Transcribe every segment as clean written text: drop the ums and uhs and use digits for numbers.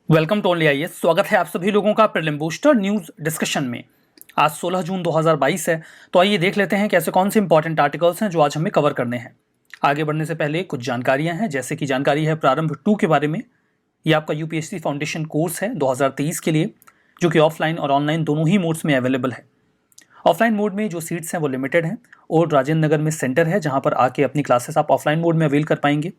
Welcome to only IAS. स्वागत है आप सभी लोगों का प्रीलिम बूस्टर न्यूज डिस्कशन में। आज 16 जून 2022 है, तो आइए देख लेते हैं कैसे कौन से इंपॉर्टेंट आर्टिकल्स हैं जो आज हमें कवर करने हैं। आगे बढ़ने से पहले कुछ जानकारियां हैं, जैसे कि जानकारी है प्रारंभ 2 के बारे में। ये आपका यूपीएससी फाउंडेशन कोर्स है 2023 के लिए, जो कि ऑफलाइन और ऑनलाइन दोनों ही मोड्स में अवेलेबल है। ऑफलाइन मोड में जो सीट्स हैं वो लिमिटेड हैं और राजेंद्र नगर में सेंटर है जहाँ पर आके अपनी क्लासेस आप ऑफलाइन मोड में अवेल कर पाएंगे।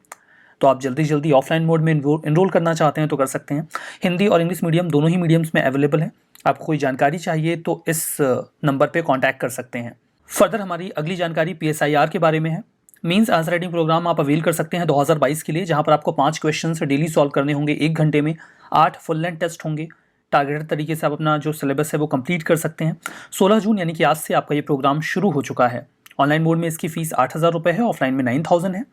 तो आप जल्दी ऑफलाइन मोड में इनरोल करना चाहते हैं तो कर सकते हैं। हिंदी और इंग्लिश मीडियम दोनों ही मीडियम्स में अवेलेबल है। आपको कोई जानकारी चाहिए तो इस नंबर पे कांटेक्ट कर सकते हैं। फर्दर हमारी अगली जानकारी पीएसआईआर के बारे में है। मीन्स आंसर राइटिंग प्रोग्राम आप अवेल कर सकते हैं 2022 के लिए, जहां पर आपको 5 क्वेश्चन डेली सॉल्व करने होंगे 1 घंटे में। 8 फुल लेंथ टेस्ट होंगे। टारगेटेड तरीके से आप अपना जो सिलेबस है वो कंप्लीट कर सकते हैं। 16 जून यानी कि आज से आपका ये प्रोग्राम शुरू हो चुका है। ऑनलाइन मोड में इसकी फीस 8,000 रुपये है, ऑफलाइन में 9,000 है।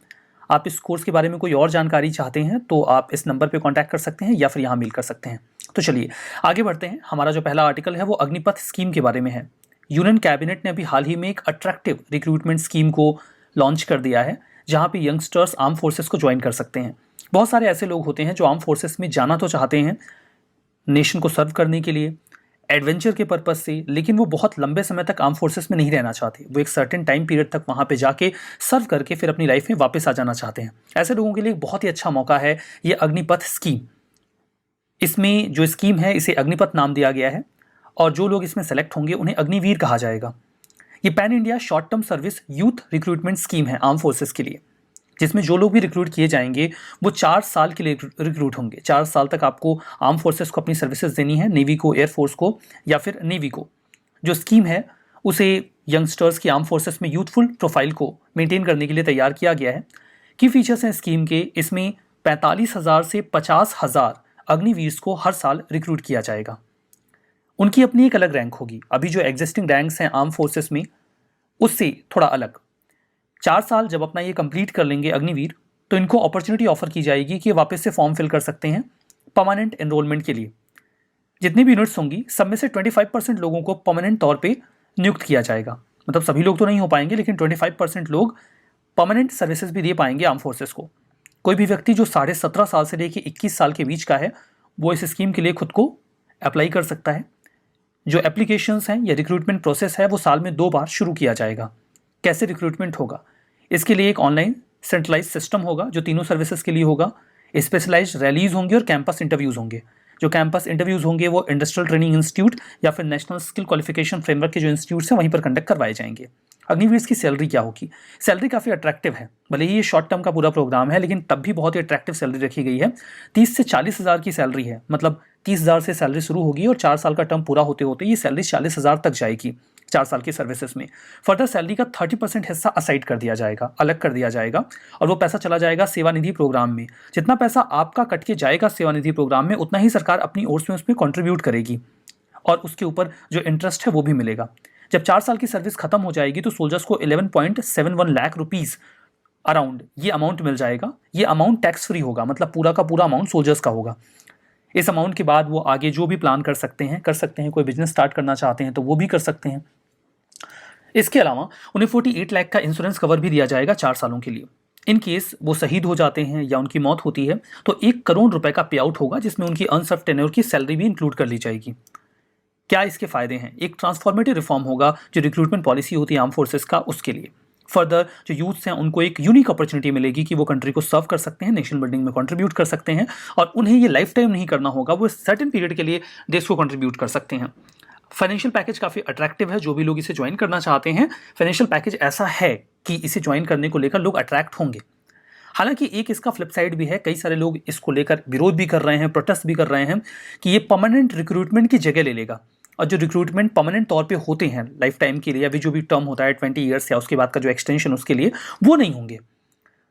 आप इस कोर्स के बारे में कोई और जानकारी चाहते हैं तो आप इस नंबर पे कांटेक्ट कर सकते हैं या फिर यहाँ मेल कर सकते हैं। तो चलिए आगे बढ़ते हैं। हमारा जो पहला आर्टिकल है वो अग्निपथ स्कीम के बारे में है। यूनियन कैबिनेट ने अभी हाल ही में एक अट्रैक्टिव रिक्रूटमेंट स्कीम को लॉन्च कर दिया है, जहाँ पे यंगस्टर्स आर्म फोर्सेस को ज्वाइन कर सकते हैं। बहुत सारे ऐसे लोग होते हैं जो आर्म फोर्सेस में जाना तो चाहते हैं नेशन को सर्व करने के लिए, एडवेंचर के पर्पस से, लेकिन वो बहुत लंबे समय तक आर्म फोर्सेस में नहीं रहना चाहते। वो एक सर्टेन टाइम पीरियड तक वहाँ पे जाके सर्व करके फिर अपनी लाइफ में वापस आ जाना चाहते हैं। ऐसे लोगों के लिए एक बहुत ही अच्छा मौका है ये अग्निपथ स्कीम। इसमें जो स्कीम है इसे अग्निपथ नाम दिया गया है और जो लोग इसमें सेलेक्ट होंगे उन्हें अग्निवीर कहा जाएगा। ये pan India short term service youth recruitment scheme है आर्म फोर्सेस के लिए, जिसमें जो लोग भी रिक्रूट किए जाएंगे वो 4 साल के लिए रिक्रूट होंगे। 4 साल तक आपको आर्म फोर्सेस को अपनी सर्विसेज देनी है, नेवी को, एयरफोर्स को या फिर नेवी को। जो स्कीम है उसे यंगस्टर्स की आर्म फोर्सेस में यूथफुल प्रोफाइल को मेंटेन करने के लिए तैयार किया गया है। की फीचर्स हैं स्कीम के, इसमें 45,000 से 50,000 अग्निवीर्स को हर साल रिक्रूट किया जाएगा। उनकी अपनी एक अलग रैंक होगी। अभी जो एग्जिस्टिंग रैंक्स हैं आर्म फोर्सेस में उससे थोड़ा अलग। 4 साल जब अपना ये कंप्लीट कर लेंगे अग्निवीर, तो इनको अपॉर्चुनिटी ऑफर की जाएगी कि वापस से फॉर्म फिल कर सकते हैं परमानेंट एनरोलमेंट के लिए। जितनी भी यूनिट्स होंगी सब में से 25% लोगों को परमानेंट तौर पे नियुक्त किया जाएगा। मतलब सभी लोग तो नहीं हो पाएंगे, लेकिन 25% लोग परमानेंट सर्विसेज भी दे पाएंगे आर्म फोर्सेस को। कोई भी व्यक्ति जो 17.5 साल से लेकर 21 साल के बीच का है वो इस स्कीम के लिए खुद को अप्लाई कर सकता है। जो एप्लीकेशंस हैं या रिक्रूटमेंट प्रोसेस है वो साल में 2 बार शुरू किया जाएगा। कैसे रिक्रूटमेंट होगा? इसके लिए एक ऑनलाइन सेंट्रलाइज सिस्टम होगा जो तीनों सर्विसेज के लिए होगा। स्पेशलाइज्ड रैलीज होंगे और कैंपस इंटरव्यूज होंगे। जो कैंपस इंटरव्यूज होंगे वो इंडस्ट्रियल ट्रेनिंग इंस्टीट्यूट या फिर नेशनल स्किल क्वालिफिकेशन फ्रेमवर्क के जो इंस्टीट्यूट्स हैं वहीं पर कंडक्ट करवाए जाएंगे। अग्निवीर की सैलरी क्या होगी? सैलरी काफ़ी अट्रैक्टिव है। भले ही ये शॉर्ट टर्म का पूरा प्रोग्राम है, लेकिन तब भी बहुत ही अट्रैक्टिव सैलरी रखी गई है। 30 से 40,000 की सैलरी है। मतलब 30,000 से सैलरी शुरू होगी और 4 साल का टर्म पूरा होते होते ये सैलरी 40,000 तक जाएगी 4 साल की सर्विसेज में। फर्दर सैलरी का 30% हिस्सा असाइड कर दिया जाएगा, अलग कर दिया जाएगा, और वो पैसा चला जाएगा सेवानिधि प्रोग्राम में। जितना पैसा आपका कट के जाएगा सेवानिधि प्रोग्राम में, उतना ही सरकार अपनी ओर से उसमें कंट्रीब्यूट करेगी और उसके ऊपर जो इंटरेस्ट है वो भी मिलेगा। जब 4 साल की सर्विस खत्म हो जाएगी तो सोल्जर्स को 11.71 लाख रुपीज़ अराउंड ये अमाउंट मिल जाएगा। ये अमाउंट टैक्स फ्री होगा, मतलब पूरा का पूरा अमाउंट सोल्जर्स का होगा। इस अमाउंट के बाद वो आगे जो भी प्लान कर सकते हैं। कोई बिजनेस स्टार्ट करना चाहते हैं तो वो भी कर सकते हैं। इसके अलावा उन्हें 48 लाख का इंश्योरेंस कवर भी दिया जाएगा 4 सालों के लिए। इन केस वो शहीद हो जाते हैं या उनकी मौत होती है तो 1 करोड़ रुपए का पे आउट होगा, जिसमें उनकी अनसर्व टेन्योर की सैलरी भी इंक्लूड कर ली जाएगी। क्या इसके फायदे हैं? एक ट्रांसफॉर्मेटिव रिफॉर्म होगा जो रिक्रूटमेंट पॉलिसी होती है आर्म फोर्सेस का, उसके लिए। फर्दर जो यूथ्स हैं उनको एक यूनिक अपॉर्चुनिटी मिलेगी कि वो कंट्री को सर्व कर सकते हैं, नेशनल बिल्डिंग में कंट्रीब्यूट कर सकते हैं, और उन्हें ये लाइफ टाइम नहीं करना होगा, वो सर्टेन पीरियड के लिए देश को कंट्रीब्यूट कर सकते हैं। फाइनेंशियल पैकेज काफ़ी अट्रैक्टिव है। जो भी लोग इसे ज्वाइन करना चाहते हैं, फाइनेंशियल पैकेज ऐसा है कि इसे ज्वाइन करने को लेकर लोग अट्रैक्ट होंगे। हालांकि एक इसका फ्लिप साइड भी है। कई सारे लोग इसको लेकर विरोध भी कर रहे हैं, प्रोटेस्ट भी कर रहे हैं कि ये परमानेंट रिक्रूटमेंट की जगह ले लेगा, और जो रिक्रूटमेंट परमानेंट तौर पे होते हैं लाइफ टाइम के लिए, या जो भी टर्म होता है 20 ईयर्स या उसके बाद का जो एक्सटेंशन उसके लिए, वो नहीं होंगे।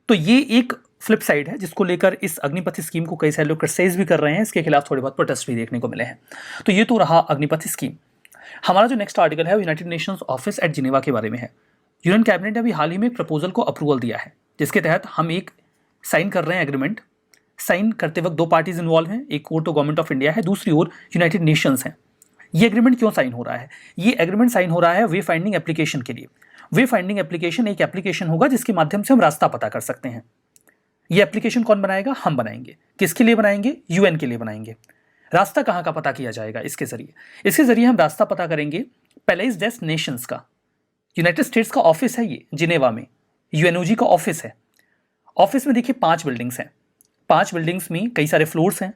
तो ये एक फ्लिप साइड है जिसको लेकर इस अग्निपथ स्कीम को कई सारे लोग क्रिटिसाइज भी कर रहे हैं। इसके खिलाफ थोड़े बहुत प्रोटेस्ट भी देखने को मिले हैं। तो ये तो रहा अग्निपथ स्कीम। हमारा जो नेक्स्ट आर्टिकल है वो United Nations office at Geneva के बारे में है। यूनियन कैबिनेट ने अभी हाल ही में एक प्रपोजल को अप्रूवल दिया है, जिसके तहत हम एक साइन कर रहे हैं एग्रीमेंट। साइन करते वक्त 2 पार्टीज इन्वॉल्व हैं। एक ओर तो गवर्नमेंट ऑफ इंडिया है, दूसरी ओर यूनाइटेड नेशंस है। ये एग्रीमेंट क्यों साइन हो रहा है? ये एग्रीमेंट साइन हो रहा है वे फाइंडिंग एप्लीकेशन के लिए। वे फाइंडिंग एप्लीकेशन एक एप्लीकेशन होगा जिसके माध्यम से हम रास्ता पता कर सकते हैं। ये एप्लीकेशन कौन बनाएगा? हम बनाएंगे। किसके लिए बनाएंगे? यूएन के लिए बनाएंगे। रास्ता कहाँ का पता किया जाएगा इसके जरिए हम रास्ता पता करेंगे पैलेस डेस नेशंस का। यूनाइटेड स्टेट्स का ऑफिस है ये जिनेवा में, यूएनओजी का ऑफिस है। ऑफिस में देखिए 5 बिल्डिंग्स हैं, 5 बिल्डिंग्स में कई सारे फ्लोर्स हैं।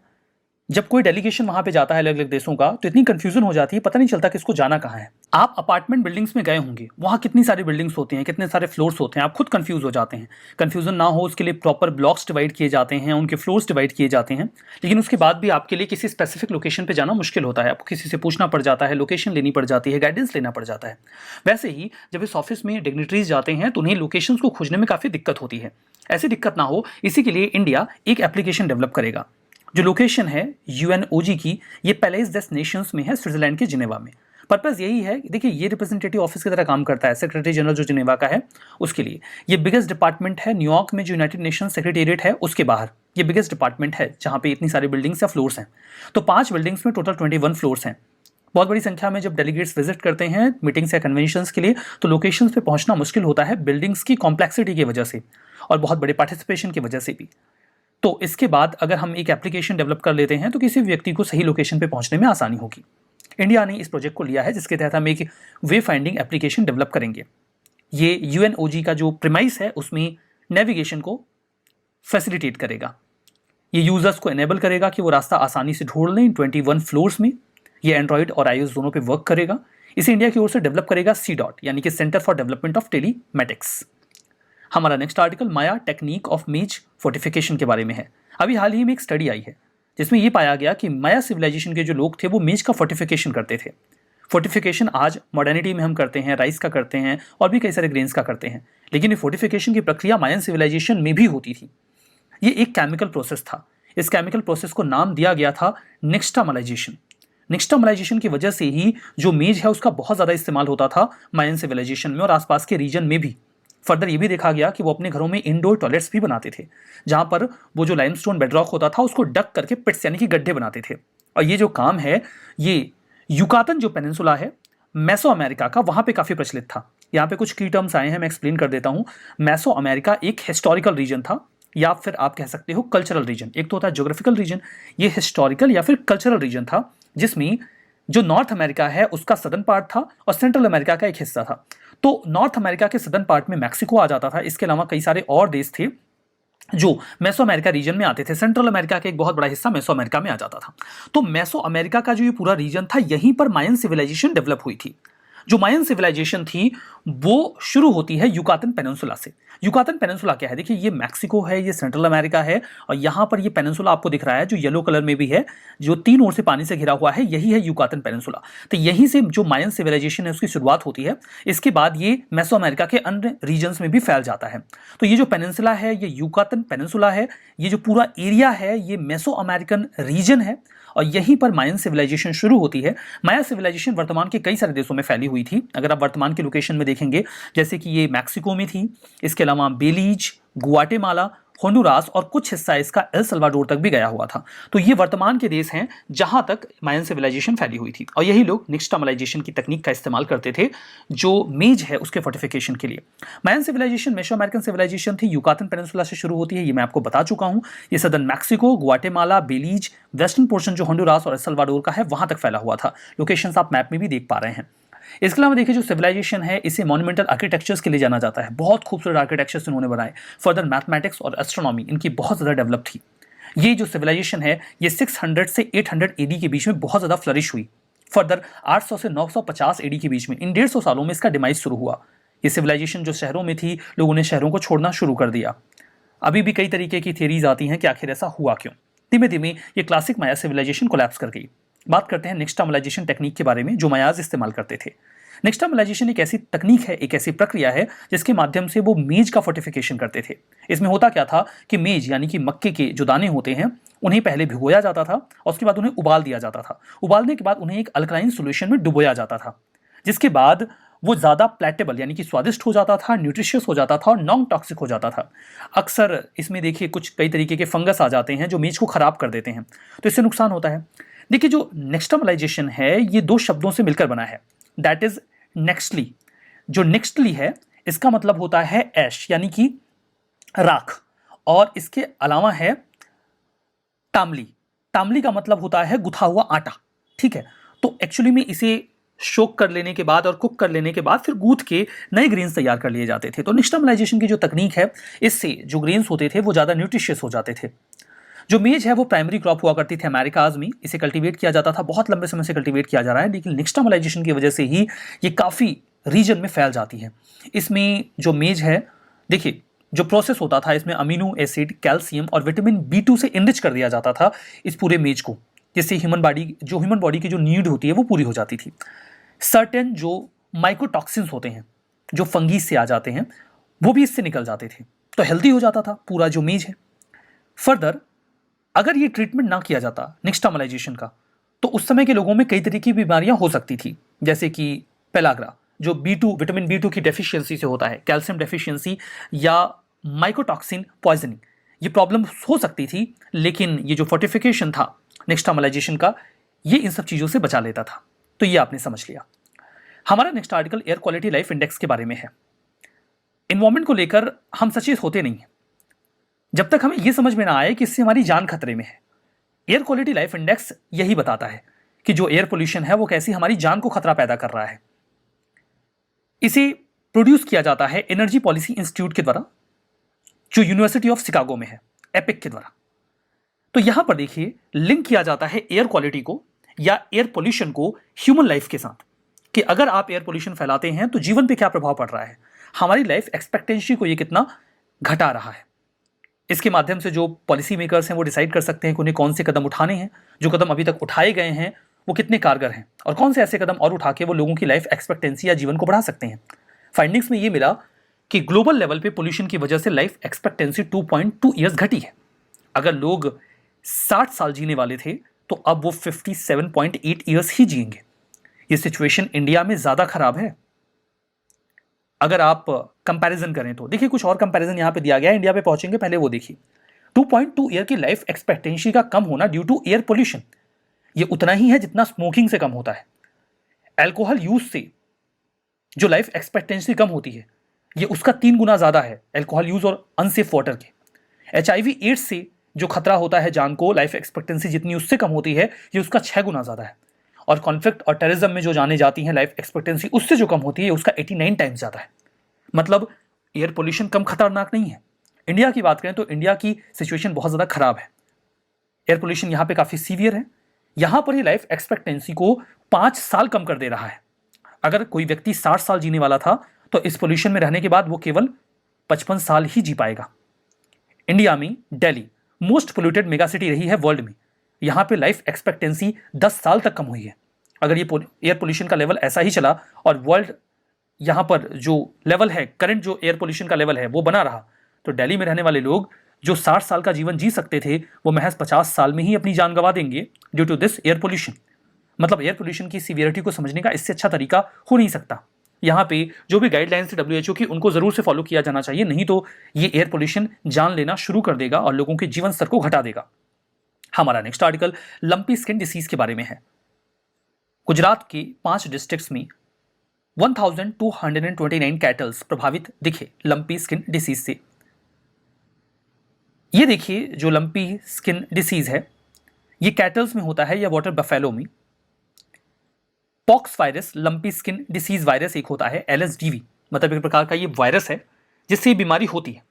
जब कोई डेलीगेशन वहां पे जाता है अलग अलग देशों का, तो इतनी कंफ्यूजन हो जाती है, पता नहीं चलता कि इसको जाना कहाँ है। आप अपार्टमेंट बिल्डिंग्स में गए होंगे, वहां कितनी सारी बिल्डिंग्स होती हैं, कितने सारे फ्लोर्स होते हैं, आप खुद कंफ्यूज हो जाते हैं। कंफ्यूजन ना हो उसके लिए प्रॉपर ब्लॉक्स डिवाइड किए जाते हैं, उनके फ्लोर्स डिवाइड किए जाते हैं। लेकिन उसके बाद भी आपके लिए किसी स्पेसिफिक लोकेशन पर जाना मुश्किल होता है, आपको किसी से पूछना पड़ जाता है, लोकेशन लेनी पड़ जाती है, गाइडेंस लेना पड़ जाता है। वैसे ही जब इस ऑफिस में डिग्निटरीज जाते हैं तो उन्हें लोकेशन को खोजने में काफ़ी दिक्कत होती है। ऐसी दिक्कत ना हो इसी के लिए इंडिया एक एप्लीकेशन डेवलप करेगा। जो लोकेशन है यूएनओजी की, ये पैलेस डेस नेशंस में है, स्विट्जरलैंड के जिनेवा में। पर्पस यही है, देखिए ये रिप्रेजेंटेटिव ऑफिस की तरह काम करता है, सेक्रेटरी जनरल जो जिनेवा का है उसके लिए। ये बिगेस्ट डिपार्टमेंट है न्यूयॉर्क में, जो यूनाइटेड नेशन सेक्रेटेरिएट है उसके बाहर ये बिगेस्ट डिपार्टमेंट है, जहाँ पे इतनी सारी बिल्डिंग्स या फ्लोर्स हैं। तो 5 बिल्डिंग्स में टोटल 21 फ्लोर्स हैं। बहुत बड़ी संख्या में जब डेलीगेट्स विजिट करते हैं मीटिंग्स या कन्वेंशंस के लिए, तो लोकेशंस पे पहुंचना मुश्किल होता है बिल्डिंग्स की कॉम्प्लेक्सिटी की वजह से और बहुत बड़े पार्टिसिपेशन की वजह से भी। तो इसके बाद अगर हम एक एप्लीकेशन डेवलप कर लेते हैं तो किसी व्यक्ति को सही लोकेशन पे पहुंचने में आसानी होगी। इंडिया ने इस प्रोजेक्ट को लिया है, जिसके तहत हम एक वे फाइंडिंग एप्लीकेशन डेवलप करेंगे। ये यूएनओजी का जो प्रीमाइस है उसमें नेविगेशन को फैसिलिटेट करेगा। ये यूजर्स को एनेबल करेगा कि वो रास्ता आसानी से ढूंढ लें 21 फ्लोर्स में। ये एंड्रॉइड और आईओएस दोनों पे वर्क करेगा। इसे इंडिया की ओर से डेवलप करेगा CDOT यानी कि centre for development of telematics. हमारा next article Maya technique of maze fortification के बारे में है। अभी हाल ही में एक स्टडी आई है जिसमें यह पाया गया कि माया सिविलाइजेशन के जो लोग थे वो मेज का फोर्टिफिकेशन करते थे। फोर्टिफिकेशन आज मॉडर्निटी में हम करते हैं, राइस का करते हैं और भी कई सारे ग्रेन्स का करते हैं, लेकिन ये फोर्टिफिकेशन की प्रक्रिया मायन सिविलाइजेशन में भी होती थी। ये एक केमिकल प्रोसेस था। इस केमिकल प्रोसेस को नाम दिया गया था निक्स्टामालाइजेशन। निक्स्टामालाइजेशन की वजह से ही जो मेज है उसका बहुत ज़्यादा इस्तेमाल होता था मायन सिविलाइजेशन में और आसपास के रीजन में भी। फर्दर ये भी देखा गया कि वो अपने घरों में इंडोर टॉयलेट्स भी बनाते थे, जहां पर वो जो लाइमस्टोन बेडरॉक होता था उसको डक करके पिट्स यानी कि गड्ढे बनाते थे। और ये जो काम है ये युकातन जो पेनिनसुला है मेसो अमेरिका का, वहां पे काफी प्रचलित था। यहाँ पे कुछ की टर्म्स आए हैं, मैं एक्सप्लेन कर देता हूँ। मेसो अमेरिका एक हिस्टोरिकल रीजन था, या फिर आप कह सकते हो कल्चरल रीजन। एक तो होता है ज्योग्राफिकल रीजन, ये हिस्टोरिकल या फिर कल्चरल रीजन था, जिसमें जो नॉर्थ अमेरिका है उसका सदर्न पार्ट था और सेंट्रल अमेरिका का एक हिस्सा था। तो नॉर्थ अमेरिका के सदर्न पार्ट में मैक्सिको आ जाता था। इसके अलावा कई सारे और देश थे जो मेसो अमेरिका रीजन में आते थे। सेंट्रल अमेरिका का एक बहुत बड़ा हिस्सा मेसो अमेरिका में आ जाता था। तो मेसो अमेरिका का जो ये पूरा रीजन था, यहीं पर मायन सिविलाइजेशन डेवलप हुई थी। जो मायन सिविलाइजेशन थी वो शुरू होती है युकातन पेनिनसुला से। युकातन पेनिनसुला क्या है, देखिए ये मैक्सिको है, ये सेंट्रल अमेरिका है और यहाँ पर ये पेनिनसुला आपको दिख रहा है जो येलो कलर में भी है, जो 3 ओर से पानी से घिरा हुआ है, यही है युकातन पेनिनसुला। तो यहीं से जो मायन सिविलाइजेशन है उसकी शुरुआत होती है। इसके बाद ये मेसो अमेरिका के अन्य रीजन्स में भी फैल जाता है। तो ये जो पेनिनसुला है ये युकातन पेनिनसुला है, ये जो पूरा एरिया है ये मेसो अमेरिकन रीजन है और यहीं पर मायन सिविलाइजेशन शुरू होती है। माया सिविलाइजेशन वर्तमान के कई सारे देशों में फैली हुई थी। अगर आप वर्तमान के लोकेशन में देखेंगे, जैसे कि ये मैक्सिको में थी, इसके अलावा बेलीज, गुआटेमाला, होंडुरास और कुछ हिस्सा इसका एल सल्वाडोर तक भी गया हुआ था। तो ये वर्तमान के देश हैं जहां तक मायन सिविलाइजेशन फैली हुई थी और यही लोग निक्स्टामालाइजेशन की तकनीक का इस्तेमाल करते थे जो मेज है उसके फोर्टिफिकेशन के लिए। मायन सिविलाइजेशन मेसो अमेरिकन सिविलाइजेशन थी, युकातन पेनिनसुला से शुरू होती है, ये मैं आपको बता चुका हूं। ये सदर्न मैक्सिको, गुआटेमाला, बेलीज, वेस्टर्न पोर्शन जो होंडुरास और एल सल्वाडोर का है वहां तक फैला हुआ था। लोकेशंस आप मैप में भी देख पा रहे हैं। इसके अलावा देखिए जो सिविलाइजेशन है इसे मॉन्यूमेंटल आर्किटेक्चर्स के लिए जाना जाता है। बहुत खूबसूरत आर्किटेक्चर्स इन्होंने बनाए। फर्दर मैथमेटिक्स और एस्ट्रोनॉमी इनकी बहुत ज़्यादा डेवलप थी। ये जो सिविलाइजेशन है ये 600 से 800 एडी के बीच में बहुत ज़्यादा फ्लरिश हुई। फर्दर 800 से 950 एडी के बीच में, इन 150 सालों में इसका डिमाइज शुरू हुआ। ये सिविलाइजेशन जो शहरों में थी, लोगों ने शहरों को छोड़ना शुरू कर दिया। अभी भी कई तरीके की थियरीज आती हैं कि आखिर ऐसा हुआ क्यों। धीमे धीमे ये क्लासिक माया सिविलाइजेशन कोलैप्स कर गई। बात करते हैं निक्स्टामालाइजेशन टेक्निक के बारे में जो मायाज इस्तेमाल करते थे। निक्स्टामालाइजेशन एक ऐसी तकनीक है, एक ऐसी प्रक्रिया है जिसके माध्यम से वो मेज का फोर्टिफिकेशन करते थे। इसमें होता क्या था कि मेज यानी कि मक्के के जो दाने होते हैं उन्हें पहले भिगोया जाता था और उसके बाद उन्हें उबाल दिया जाता था। उबालने के बाद उन्हें एक अल्कलाइन सोल्यूशन में डुबोया जाता था, जिसके बाद वो ज़्यादा प्लेटेबल यानी कि स्वादिष्ट हो जाता था, न्यूट्रिशियस हो जाता था और नॉन टॉक्सिक हो जाता था। अक्सर इसमें देखिए कुछ कई तरीके के फंगस आ जाते हैं जो मेज को खराब कर देते हैं, तो इससे नुकसान होता है। देखिए जो निक्स्टामालाइजेशन है ये 2 शब्दों से मिलकर बना है, दैट इज नेक्स्टली। जो नेक्स्टली है इसका मतलब होता है ऐश यानी कि राख, और इसके अलावा है तामली तामली का मतलब होता है गुथा हुआ आटा, ठीक है। तो एक्चुअली में इसे शोक कर लेने के बाद और कुक कर लेने के बाद फिर गूंथ के नए ग्रेन्स तैयार कर लिए जाते थे। तो निस्टमलाइजेशन की जो तकनीक है, इससे जो ग्रेन्स होते थे वो ज़्यादा न्यूट्रिशियस हो जाते थे। जो मेज है वो प्राइमरी क्रॉप हुआ करती थी अमेरिकाज में, इसे कल्टीवेट किया जाता था, बहुत लंबे समय से कल्टीवेट किया जा रहा है, लेकिन निस्टमलाइजेशन की वजह से ही ये काफ़ी रीजन में फैल जाती है। इसमें जो मेज है, देखिए जो प्रोसेस होता था, इसमें अमीनो एसिड, कैल्शियम और विटामिन B2 से इनरिच कर दिया जाता था इस पूरे मेज को, जिससे ह्यूमन बॉडी की जो नीड होती है वो पूरी हो जाती थी। सर्टेन जो माइकोटॉक्सिन्स होते हैं जो फंगी से आ जाते हैं, वो भी इससे निकल जाते थे, तो हेल्दी हो जाता था पूरा जो मेज है। फर्दर अगर ये ट्रीटमेंट ना किया जाता निस्टमलाइजेशन का, तो उस समय के लोगों में कई तरह की बीमारियां हो सकती थी, जैसे कि पेलाग्रा जो विटामिन B2 की डेफिशिएंसी से होता है, कैल्शियम डेफिशिएंसी या माइकोटॉक्सिन पॉइजनिंग, ये प्रॉब्लम हो सकती थी। लेकिन ये जो फोर्टिफिकेशन था निस्टमलाइजेशन का, ये इन सब चीज़ों से बचा लेता था। तो ये आपने समझ लिया। हमारा next article air quality life index के बारे में है। इन्वायरमेंट को लेकर हम सचेत होते नहीं हैं जब तक हमें यह समझ में ना आए कि इससे हमारी जान खतरे में है। एयर क्वालिटी लाइफ इंडेक्स यही बताता है कि जो एयर पोल्यूशन है वो कैसी हमारी जान को खतरा पैदा कर रहा है। इसे प्रोड्यूस किया जाता है एनर्जी पॉलिसी इंस्टीट्यूट के द्वारा, जो यूनिवर्सिटी ऑफ शिकागो में है, एपिक के द्वारा। तो यहां पर देखिए लिंक किया जाता है एयर क्वालिटी को या एयर पोल्यूशन को ह्यूमन लाइफ के साथ, कि अगर आप एयर पोल्यूशन फैलाते हैं तो जीवन पे क्या प्रभाव पड़ रहा है, हमारी लाइफ एक्सपेक्टेंसी को ये कितना घटा रहा है। इसके माध्यम से जो पॉलिसी मेकर्स हैं वो डिसाइड कर सकते हैं कि उन्हें कौन से कदम उठाने हैं, जो कदम अभी तक उठाए गए हैं वो कितने कारगर हैं, और कौन से ऐसे कदम और उठा के वो लोगों की लाइफ एक्सपेक्टेंसी या जीवन को बढ़ा सकते हैं। फाइंडिंग्स में ये मिला कि ग्लोबल लेवल पे पोल्यूशन की वजह से लाइफ एक्सपेक्टेंसी 2.2 ईयर्स घटी है। अगर लोग 60 साल जीने वाले थे तो अब वो 57.8 ईयर्स ही जिएंगे। ये सिचुएशन इंडिया में ज़्यादा खराब है। अगर आप कंपैरिजन करें तो देखिए, कुछ और कंपैरिजन यहां पे दिया गया है, इंडिया पे पहुंचेंगे, पहले वो देखिए। 2.2 ईयर की लाइफ एक्सपेक्टेंसी का कम होना ड्यू टू एयर पोल्यूशन, ये उतना ही है जितना स्मोकिंग से कम होता है। अल्कोहल यूज से जो लाइफ एक्सपेक्टेंसी कम होती है, ये उसका 3 गुना ज्यादा है, अल्कोहल यूज और अनसेफ वाटर के। HIV एड्स से जो खतरा होता है जान को, लाइफ एक्सपेक्टेंसी जितनी उससे कम होती है, ये उसका 6 गुना ज्यादा है। और कॉन्फ्लिक्ट और टेररिज्म में जो जाने जाती है लाइफ एक्सपेक्टेंसी उससे जो कम होती है, उसका 89 टाइम्स ज्यादा है। मतलब एयर पोल्यूशन कम खतरनाक नहीं है। इंडिया की बात करें तो इंडिया की सिचुएशन बहुत ज्यादा खराब है। एयर पोल्यूशन यहाँ पे काफी सीवियर है। यहां पर ही लाइफ एक्सपेक्टेंसी को 5 साल कम कर दे रहा है। अगर कोई व्यक्ति 60 साल जीने वाला था तो इस पोल्यूशन में रहने के बाद वो केवल 55 साल ही जी पाएगा। इंडिया में Delhi most polluted mega city रही है वर्ल्ड में। यहां पे लाइफ एक्सपेक्टेंसी 10 साल तक कम हुई है। अगर ये एयर पोल्यूशन का लेवल ऐसा ही चला और वर्ल्ड यहां पर जो लेवल है, करंट जो एयर पोल्यूशन का लेवल है वो बना रहा, तो दिल्ली में रहने वाले लोग जो 60 साल का जीवन जी सकते थे वो महज 50 साल में ही अपनी जान गंवा देंगे due to this air pollution. मतलब एयर पोल्यूशन की सीवियरिटी को समझने का इससे अच्छा तरीका हो नहीं सकता। यहाँ पे जो भी गाइडलाइंस है WHO की, उनको जरूर से फॉलो किया जाना चाहिए, नहीं तो ये एयर पोल्यूशन जान लेना शुरू कर देगा और लोगों के जीवन स्तर को घटा देगा। हमारा next article lumpy skin disease के बारे में है। गुजरात के 5 डिस्ट्रिक्ट्स में 1229 कैटल्स प्रभावित दिखे लंपी स्किन डिसीज से। ये देखिए जो लंपी स्किन डिसीज है ये कैटल्स में होता है या वाटर बफेलो में। Pox virus lumpy skin disease virus एक होता है, LSDV, मतलब एक प्रकार का ये वायरस है जिससे ये बीमारी होती है।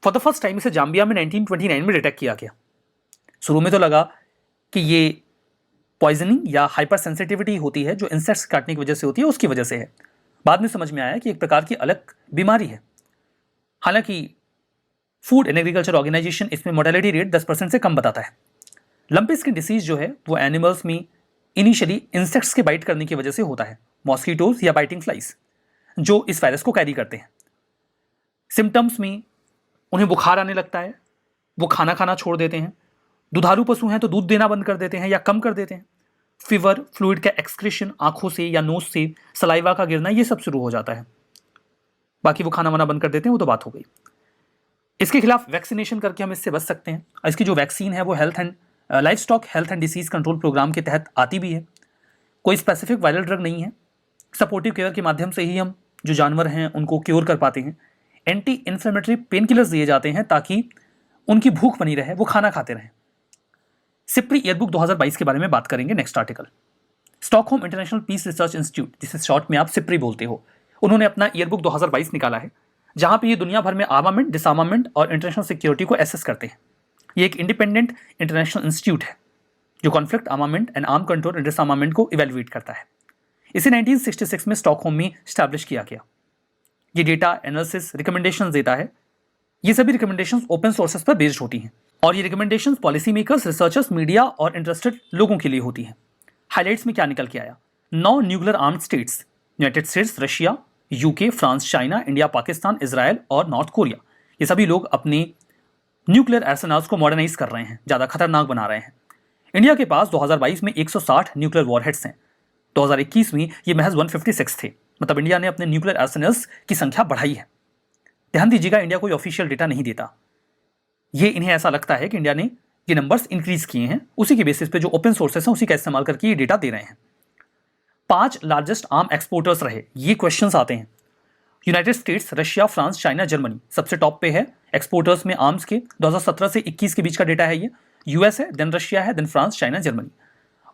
फॉर द फर्स्ट टाइम इसे जाम्बिया में 1929 में डिटेक्ट किया गया। शुरू में तो लगा कि ये पॉइजनिंग या हाइपर सेंसिटिविटी होती है जो इंसेक्ट्स काटने की वजह से होती है, उसकी वजह से है। बाद में समझ में आया कि एक प्रकार की अलग बीमारी है। हालांकि फूड एंड एग्रीकल्चर ऑर्गेनाइजेशन इसमें मोर्टेलिटी रेट 10% से कम बताता है। लंपी स्किन डिसीज जो है वो एनिमल्स में इनिशियली इंसेक्ट्स के बाइट करने की वजह से होता है, मॉस्किटोज या बाइटिंग फ्लाइज जो इस वायरस को कैरी करते हैं। सिम्टम्स में उन्हें बुखार आने लगता है, वो खाना खाना छोड़ देते हैं, दुधारू पशु हैं तो दूध देना बंद कर देते हैं या कम कर देते हैं, फीवर, फ्लूइड का एक्सक्रीशन आंखों से या नोज से, सलाइवा का गिरना, ये सब शुरू हो जाता है। बाकी वो खाना वाना बंद कर देते हैं, वो तो बात हो गई। इसके खिलाफ वैक्सीनेशन करके हम इससे बच सकते हैं। इसकी जो वैक्सीन है वो life stock health and disease control programme के तहत आती भी है। कोई स्पेसिफिक वायरल ड्रग नहीं है। सपोर्टिव केयर के माध्यम से ही हम जो जानवर हैं उनको क्योर कर पाते हैं। एंटी इन्फ्लेमेटरी पेन किलर्स दिए जाते हैं ताकि उनकी भूख बनी रहे, वो खाना खाते रहें। सिप्री ईयरबुक 2022 के बारे में बात करेंगे next article. Stockholm International Peace Research Institute, जिसे शॉर्ट में आप सिप्री बोलते हो, उन्होंने अपना ईयरबुक 2022 निकाला है, जहां पे ये दुनिया भर में आर्मामेंट, डिसआर्मामेंट और इंटरनेशनल सिक्योरिटी को एसेस करते हैं। ये एक इंडिपेंडेंट इंटरनेशनल इंस्टीट्यूट है जो conflict, armament and arm control and डिसआर्मामेंट को इवेल्युएट करता है। इसे 1966 में स्टॉकहोम में स्टैब्लिश किया गया। ये डेटा एनालिसिस रिकमेंडेशंस देता है। ये सभी रिकमेंडेशंस ओपन सोर्सेस पर बेस्ड होती हैं और ये recommendations policy makers, researchers, media और इंटरेस्टेड लोगों के लिए होती हैं। हाइलाइट्स में क्या निकल के आया? 9 nuclear armed states, United states, Russia, UK, France, China, India, Pakistan, Israel और नॉर्थ कोरिया, ये सभी लोग अपने न्यूक्लियर आर्सेनल्स को मॉडर्नाइज कर रहे हैं, ज़्यादा खतरनाक बना रहे हैं। इंडिया के पास 2022 में 160 न्यूक्लियर वॉरहेड्स हैं। 2021 में ये महज 156 थे। मतलब इंडिया ने अपने न्यूक्लियर आर्सेनल्स की संख्या बढ़ाई है। ध्यान दीजिएगा, इंडिया कोई ऑफिशियल डेटा नहीं देता। ये इन्हें ऐसा लगता है कि इंडिया ने ये नंबर्स इंक्रीज किए हैं, उसी के बेसिस पे जो ओपन सोर्सेस हैं उसी का इस्तेमाल करके ये डेटा दे रहे हैं। 5 लार्जेस्ट आर्म एक्सपोर्टर्स रहे, ये क्वेश्चंस आते हैं। United states, Russia, France, China, Germany सबसे टॉप पे है एक्सपोर्टर्स में आर्म्स के। 2017 से 21 के बीच का डेटा है ये। यूएस है, देन रशिया है, देन फ्रांस, चाइना, जर्मनी।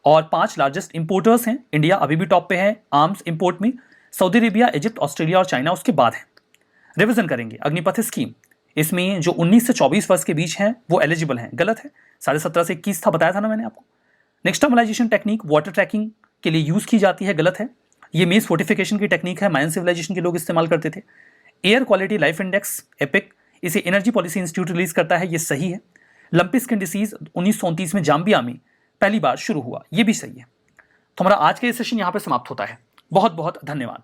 और 5 लार्जेस्ट इंपोर्टर्स हैं। इंडिया अभी भी टॉप पे है आर्म्स इंपोर्ट में। सऊदी अरेबिया, इजिप्ट, ऑस्ट्रेलिया और चाइना उसके बाद है। रिवीजन करेंगे। अग्निपथ स्कीम, इसमें जो 19 से 24 वर्ष के बीच हैं वो एलिजिबल हैं। गलत है, 17.5 से 21 था, बताया था ना मैंने आपको। Next normalisation technique water tracking के लिए यूज की जाती है, गलत है। ये मेज फोर्टिफिकेशन की टेक्निक है, मायन सिविलाइजेशन के लोग इस्तेमाल करते थे। Air quality life index epic, इसे एनर्जी पॉलिसी इंस्टीट्यूट रिलीज करता है, ये सही है। लंपी स्किन डिसीज 1939 में जाम्बिया में पहली बार शुरू हुआ, ये भी सही है। तो हमारा आज का ये सेशन यहाँ पे समाप्त होता है। बहुत बहुत धन्यवाद।